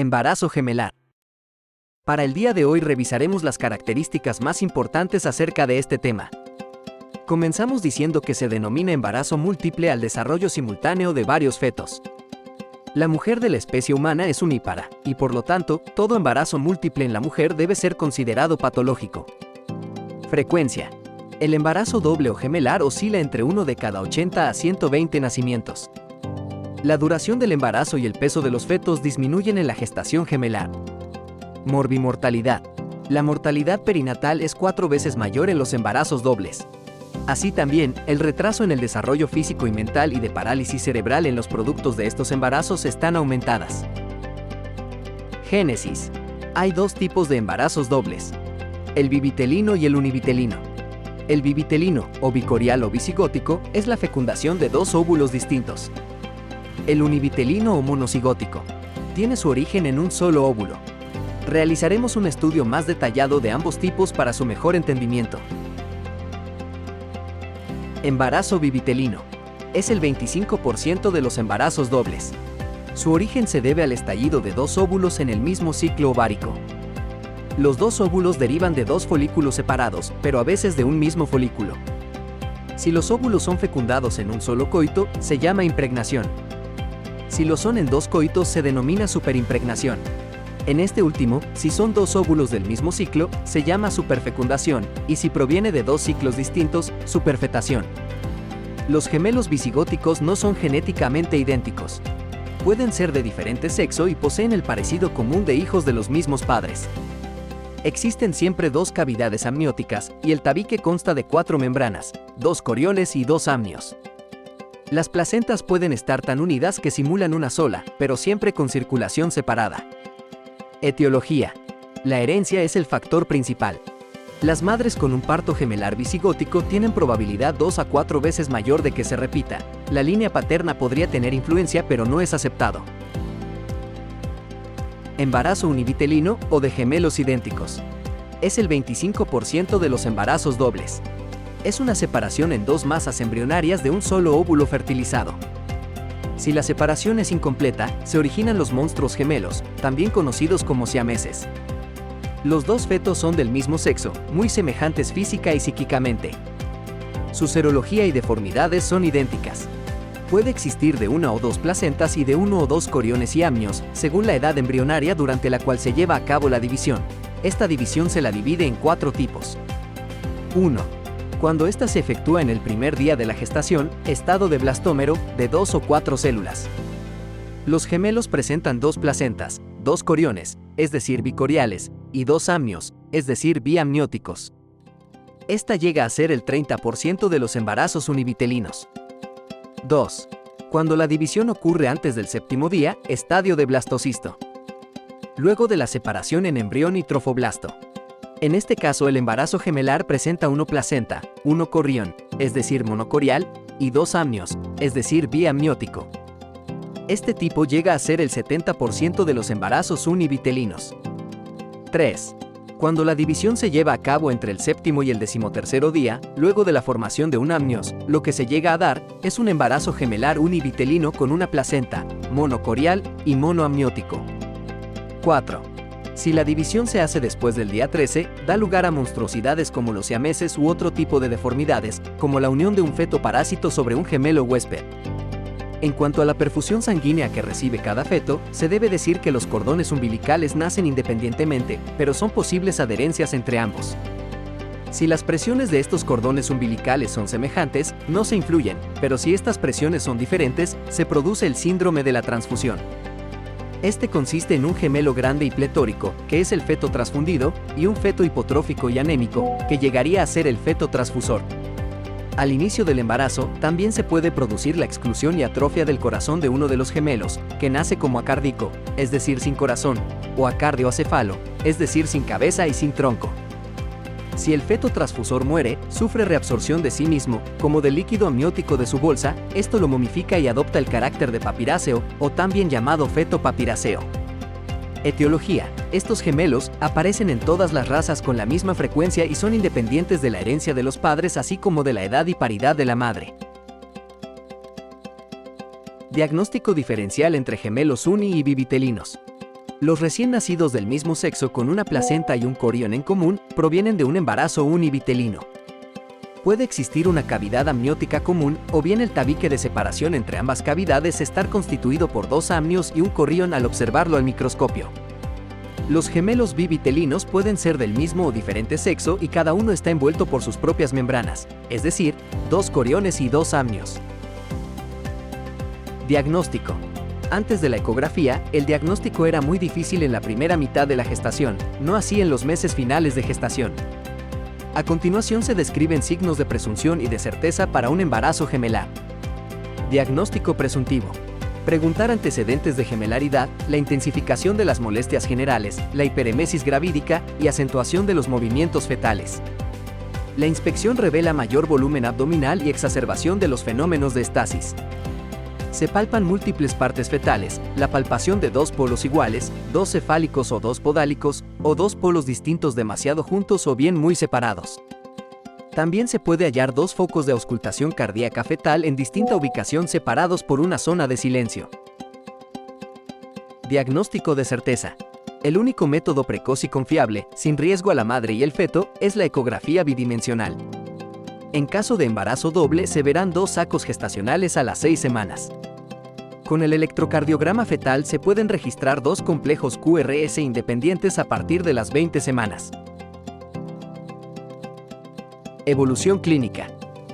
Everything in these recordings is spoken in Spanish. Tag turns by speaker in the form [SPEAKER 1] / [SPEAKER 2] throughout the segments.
[SPEAKER 1] Embarazo gemelar. Para el día de hoy revisaremos las características más importantes acerca de este tema. Comenzamos diciendo que se denomina embarazo múltiple al desarrollo simultáneo de varios fetos. La mujer de la especie humana es unípara, y por lo tanto, todo embarazo múltiple en la mujer debe ser considerado patológico. Frecuencia. El embarazo doble o gemelar oscila entre 1 de cada 80 a 120 nacimientos. La duración del embarazo y el peso de los fetos disminuyen en la gestación gemelar. Morbimortalidad. La mortalidad perinatal es 4 veces mayor en los embarazos dobles. Así también, el retraso en el desarrollo físico y mental y de parálisis cerebral en los productos de estos embarazos están aumentadas. Génesis. Hay 2 tipos de embarazos dobles: el bivitelino y el univitelino. El bivitelino, o bicorial o bicigótico, es la fecundación de 2 óvulos distintos. El univitelino o monocigótico tiene su origen en un solo óvulo. Realizaremos un estudio más detallado de ambos tipos para su mejor entendimiento. Embarazo bivitelino. Es el 25% de los embarazos dobles. Su origen se debe al estallido de 2 óvulos en el mismo ciclo ovárico. Los 2 óvulos derivan de 2 folículos separados, pero a veces de un mismo folículo. Si los óvulos son fecundados en un solo coito, se llama impregnación. Si lo son en 2 coitos, se denomina superimpregnación. En este último, si son 2 óvulos del mismo ciclo, se llama superfecundación, y si proviene de 2 ciclos distintos, superfetación. Los gemelos bisigóticos no son genéticamente idénticos. Pueden ser de diferente sexo y poseen el parecido común de hijos de los mismos padres. Existen siempre 2 cavidades amnióticas, y el tabique consta de 4 membranas, 2 coriones y 2 amnios. Las placentas pueden estar tan unidas que simulan una sola, pero siempre con circulación separada. Etiología. La herencia es el factor principal. Las madres con un parto gemelar bisigótico tienen probabilidad 2 a 4 veces mayor de que se repita. La línea paterna podría tener influencia, pero no es aceptado. Embarazo univitelino o de gemelos idénticos. Es el 25% de los embarazos dobles. Es una separación en 2 masas embrionarias de un solo óvulo fertilizado. Si la separación es incompleta, se originan los monstruos gemelos, también conocidos como siameses. Los 2 fetos son del mismo sexo, muy semejantes física y psíquicamente. Su serología y deformidades son idénticas. Puede existir de 1 o 2 placentas y de 1 o 2 coriones y amnios, según la edad embrionaria durante la cual se lleva a cabo la división. Esta división se la divide en 4 tipos. 1. Cuando ésta se efectúa en el primer día de la gestación, estado de blastómero, de 2 o 4 células. Los gemelos presentan 2 placentas, 2 coriones, es decir bicoriales, y 2 amnios, es decir biamnióticos. Esta llega a ser el 30% de los embarazos univitelinos. 2. Cuando la división ocurre antes del 7º día, estadio de blastocisto. Luego de la separación en embrión y trofoblasto. En este caso el embarazo gemelar presenta 1 placenta, 1 corrión, es decir monocorial, y 2 amnios, es decir biamniótico. Este tipo llega a ser el 70% de los embarazos univitelinos. 3. Cuando la división se lleva a cabo entre el 7º y el 13º día, luego de la formación de un amnios, lo que se llega a dar es un embarazo gemelar univitelino con una placenta, monocorial y monoamniótico. 4. Si la división se hace después del día 13, da lugar a monstruosidades como los siameses u otro tipo de deformidades, como la unión de un feto parásito sobre un gemelo huésped. En cuanto a la perfusión sanguínea que recibe cada feto, se debe decir que los cordones umbilicales nacen independientemente, pero son posibles adherencias entre ambos. Si las presiones de estos cordones umbilicales son semejantes, no se influyen, pero si estas presiones son diferentes, se produce el síndrome de la transfusión. Este consiste en un gemelo grande y pletórico, que es el feto transfundido, y un feto hipotrófico y anémico, que llegaría a ser el feto transfusor. Al inicio del embarazo, también se puede producir la exclusión y atrofia del corazón de uno de los gemelos, que nace como acárdico, es decir sin corazón, o acardioacefalo, es decir sin cabeza y sin tronco. Si el feto transfusor muere, sufre reabsorción de sí mismo, como del líquido amniótico de su bolsa, esto lo momifica y adopta el carácter de papiráceo, o también llamado feto papiráceo. Etiología. Estos gemelos aparecen en todas las razas con la misma frecuencia y son independientes de la herencia de los padres así como de la edad y paridad de la madre. Diagnóstico diferencial entre gemelos uni y bivitelinos. Los recién nacidos del mismo sexo con una placenta y un corión en común provienen de un embarazo univitelino. Puede existir una cavidad amniótica común o bien el tabique de separación entre ambas cavidades estar constituido por dos amnios y un corión al observarlo al microscopio. Los gemelos bivitelinos pueden ser del mismo o diferente sexo y cada uno está envuelto por sus propias membranas, es decir, dos coriones y dos amnios. Diagnóstico. Antes de la ecografía, el diagnóstico era muy difícil en la primera mitad de la gestación, no así en los meses finales de gestación. A continuación se describen signos de presunción y de certeza para un embarazo gemelar. Diagnóstico presuntivo. Preguntar antecedentes de gemelaridad, la intensificación de las molestias generales, la hiperemesis gravídica y acentuación de los movimientos fetales. La inspección revela mayor volumen abdominal y exacerbación de los fenómenos de estasis. Se palpan múltiples partes fetales, la palpación de dos polos iguales, dos cefálicos o dos podálicos, o dos polos distintos demasiado juntos o bien muy separados. También se puede hallar dos focos de auscultación cardíaca fetal en distinta ubicación separados por una zona de silencio. Diagnóstico de certeza. El único método precoz y confiable, sin riesgo a la madre y el feto, es la ecografía bidimensional. En caso de embarazo doble se verán dos sacos gestacionales a las 6 semanas. Con el electrocardiograma fetal se pueden registrar dos complejos QRS independientes a partir de las 20 semanas. Evolución clínica.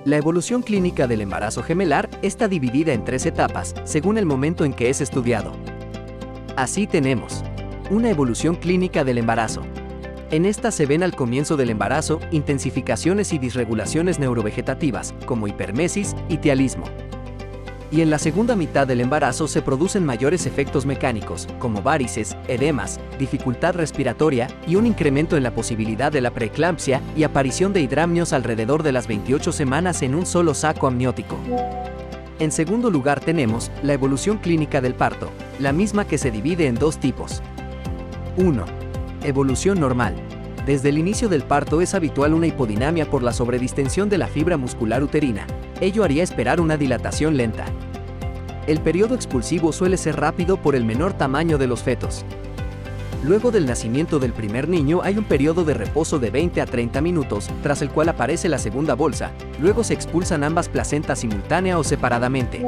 [SPEAKER 1] La evolución clínica del embarazo gemelar está dividida en 3 etapas, según el momento en que es estudiado. Así tenemos una evolución clínica del embarazo. En esta se ven al comienzo del embarazo intensificaciones y disregulaciones neurovegetativas, como hipermesis y tialismo. Y en la segunda mitad del embarazo se producen mayores efectos mecánicos, como várices, edemas, dificultad respiratoria y un incremento en la posibilidad de la preeclampsia y aparición de hidramnios alrededor de las 28 semanas en un solo saco amniótico. En segundo lugar tenemos la evolución clínica del parto, la misma que se divide en dos tipos. 1. Evolución normal. Desde el inicio del parto es habitual una hipodinamia por la sobredistensión de la fibra muscular uterina. Ello haría esperar una dilatación lenta. El periodo expulsivo suele ser rápido por el menor tamaño de los fetos. Luego del nacimiento del primer niño hay un periodo de reposo de 20 a 30 minutos, tras el cual aparece la segunda bolsa. Luego se expulsan ambas placentas simultánea o separadamente.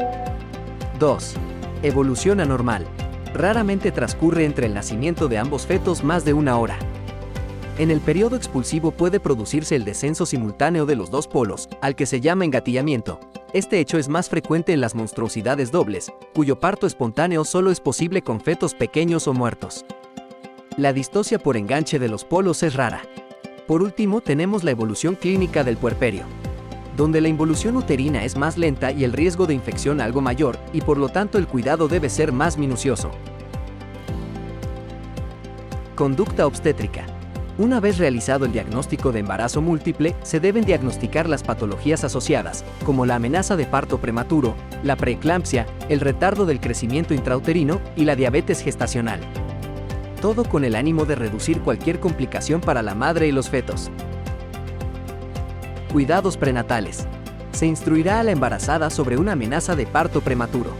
[SPEAKER 1] 2. Evolución anormal. Raramente transcurre entre el nacimiento de ambos fetos más de una hora. En el periodo expulsivo puede producirse el descenso simultáneo de los dos polos, al que se llama engatillamiento. Este hecho es más frecuente en las monstruosidades dobles, cuyo parto espontáneo solo es posible con fetos pequeños o muertos. La distocia por enganche de los polos es rara. Por último, tenemos la evolución clínica del puerperio, donde la involución uterina es más lenta y el riesgo de infección algo mayor, y por lo tanto el cuidado debe ser más minucioso. Conducta obstétrica. Una vez realizado el diagnóstico de embarazo múltiple, se deben diagnosticar las patologías asociadas, como la amenaza de parto prematuro, la preeclampsia, el retardo del crecimiento intrauterino y la diabetes gestacional. Todo con el ánimo de reducir cualquier complicación para la madre y los fetos. Cuidados prenatales. Se instruirá a la embarazada sobre una amenaza de parto prematuro.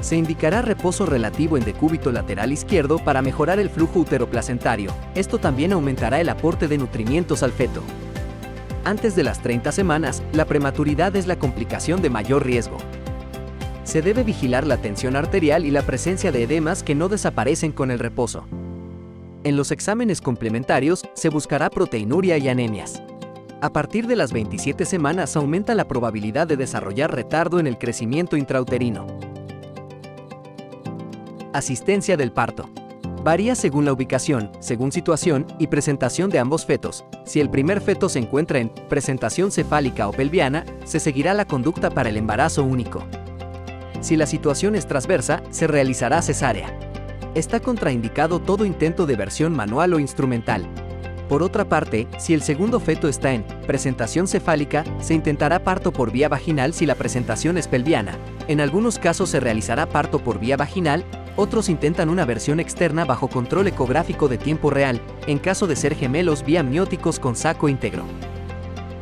[SPEAKER 1] Se indicará reposo relativo en decúbito lateral izquierdo para mejorar el flujo uteroplacentario. Esto también aumentará el aporte de nutrimientos al feto. Antes de las 30 semanas, la prematuridad es la complicación de mayor riesgo. Se debe vigilar la tensión arterial y la presencia de edemas que no desaparecen con el reposo. En los exámenes complementarios, se buscará proteinuria y anemias. A partir de las 27 semanas aumenta la probabilidad de desarrollar retardo en el crecimiento intrauterino. Asistencia del parto. Varía según la ubicación, según situación y presentación de ambos fetos. Si el primer feto se encuentra en presentación cefálica o pelviana, se seguirá la conducta para el embarazo único. Si la situación es transversa, se realizará cesárea. Está contraindicado todo intento de versión manual o instrumental. Por otra parte, si el segundo feto está en presentación cefálica, se intentará parto por vía vaginal si la presentación es pelviana. En algunos casos se realizará parto por vía vaginal, otros intentan una versión externa bajo control ecográfico de tiempo real, en caso de ser gemelos biamnióticos con saco íntegro.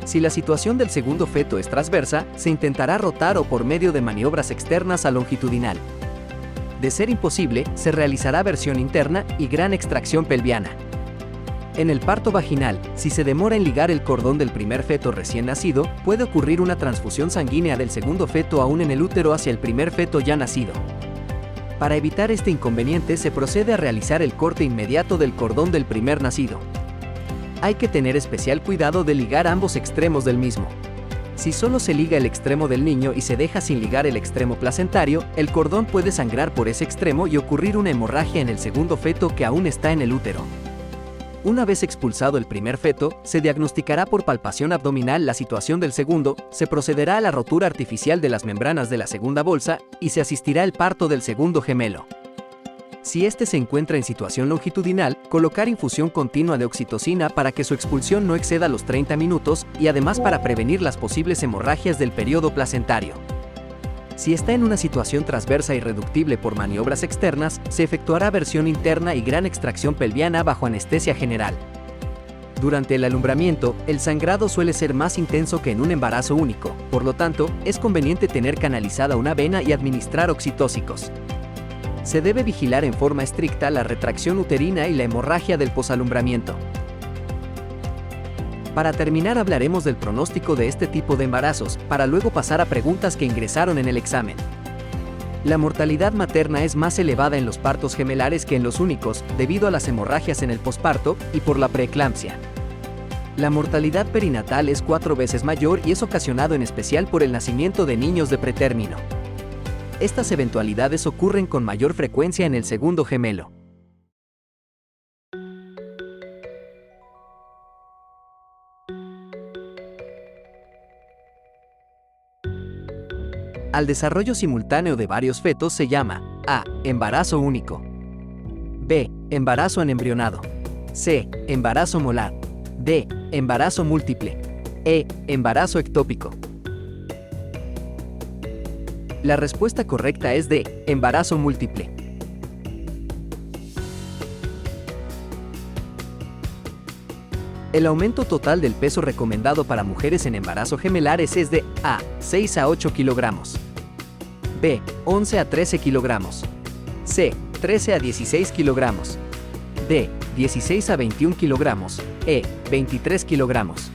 [SPEAKER 1] Si la situación del segundo feto es transversa, se intentará rotar o por medio de maniobras externas a longitudinal. De ser imposible, se realizará versión interna y gran extracción pelviana. En el parto vaginal, si se demora en ligar el cordón del primer feto recién nacido, puede ocurrir una transfusión sanguínea del segundo feto aún en el útero hacia el primer feto ya nacido. Para evitar este inconveniente, se procede a realizar el corte inmediato del cordón del primer nacido. Hay que tener especial cuidado de ligar ambos extremos del mismo. Si solo se liga el extremo del niño y se deja sin ligar el extremo placentario, el cordón puede sangrar por ese extremo y ocurrir una hemorragia en el segundo feto que aún está en el útero. Una vez expulsado el primer feto, se diagnosticará por palpación abdominal la situación del segundo, se procederá a la rotura artificial de las membranas de la segunda bolsa y se asistirá al parto del segundo gemelo. Si éste se encuentra en situación longitudinal, colocar infusión continua de oxitocina para que su expulsión no exceda los 30 minutos y además para prevenir las posibles hemorragias del periodo placentario. Si está en una situación transversa irreductible por maniobras externas, se efectuará versión interna y gran extracción pelviana bajo anestesia general. Durante el alumbramiento, el sangrado suele ser más intenso que en un embarazo único, por lo tanto, es conveniente tener canalizada una vena y administrar oxitóxicos. Se debe vigilar en forma estricta la retracción uterina y la hemorragia del posalumbramiento. Para terminar, hablaremos del pronóstico de este tipo de embarazos, para luego pasar a preguntas que ingresaron en el examen. La mortalidad materna es más elevada en los partos gemelares que en los únicos, debido a las hemorragias en el posparto y por la preeclampsia. La mortalidad perinatal es 4 veces mayor y es ocasionado en especial por el nacimiento de niños de pretérmino. Estas eventualidades ocurren con mayor frecuencia en el segundo gemelo. Al desarrollo simultáneo de varios fetos se llama A. Embarazo único. B. Embarazo anembrionado. C. Embarazo molar. D. Embarazo múltiple. E. Embarazo ectópico. La respuesta correcta es D. Embarazo múltiple. El aumento total del peso recomendado para mujeres en embarazo gemelares es de A. 6 a 8 kilogramos. B. 11 a 13 kilogramos. C. 13 a 16 kilogramos. D. 16 a 21 kilogramos. E. 23 kilogramos.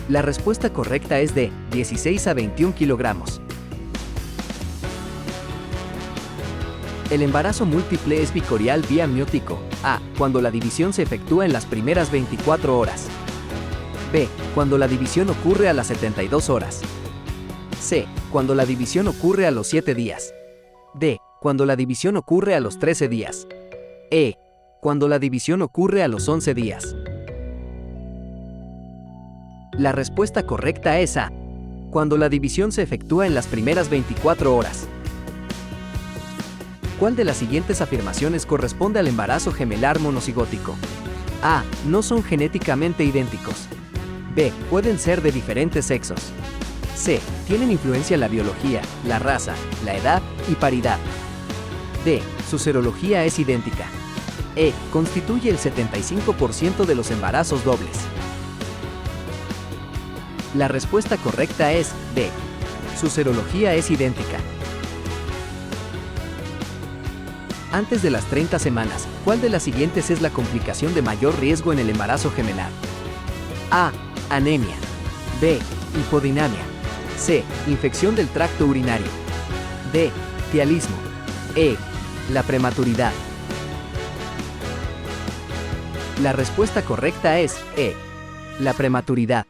[SPEAKER 1] La respuesta correcta es D. 16 a 21 kilogramos. El embarazo múltiple es bicorial vía amniótico. A. Cuando la división se efectúa en las primeras 24 horas. B. Cuando la división ocurre a las 72 horas. C. Cuando la división ocurre a los 7 días. D. Cuando la división ocurre a los 13 días. E. Cuando la división ocurre a los 11 días. La respuesta correcta es A. Cuando la división se efectúa en las primeras 24 horas. ¿Cuál de las siguientes afirmaciones corresponde al embarazo gemelar monocigótico? A. No son genéticamente idénticos. B. Pueden ser de diferentes sexos. C. Tienen influencia la biología, la raza, la edad y paridad. D. Su serología es idéntica. E. Constituye el 75% de los embarazos dobles. La respuesta correcta es D. Su serología es idéntica. Antes de las 30 semanas, ¿cuál de las siguientes es la complicación de mayor riesgo en el embarazo gemelar? A. Anemia. B. Hipodinamia. C. Infección del tracto urinario. D. Tialismo. E. La prematuridad. La respuesta correcta es E. La prematuridad.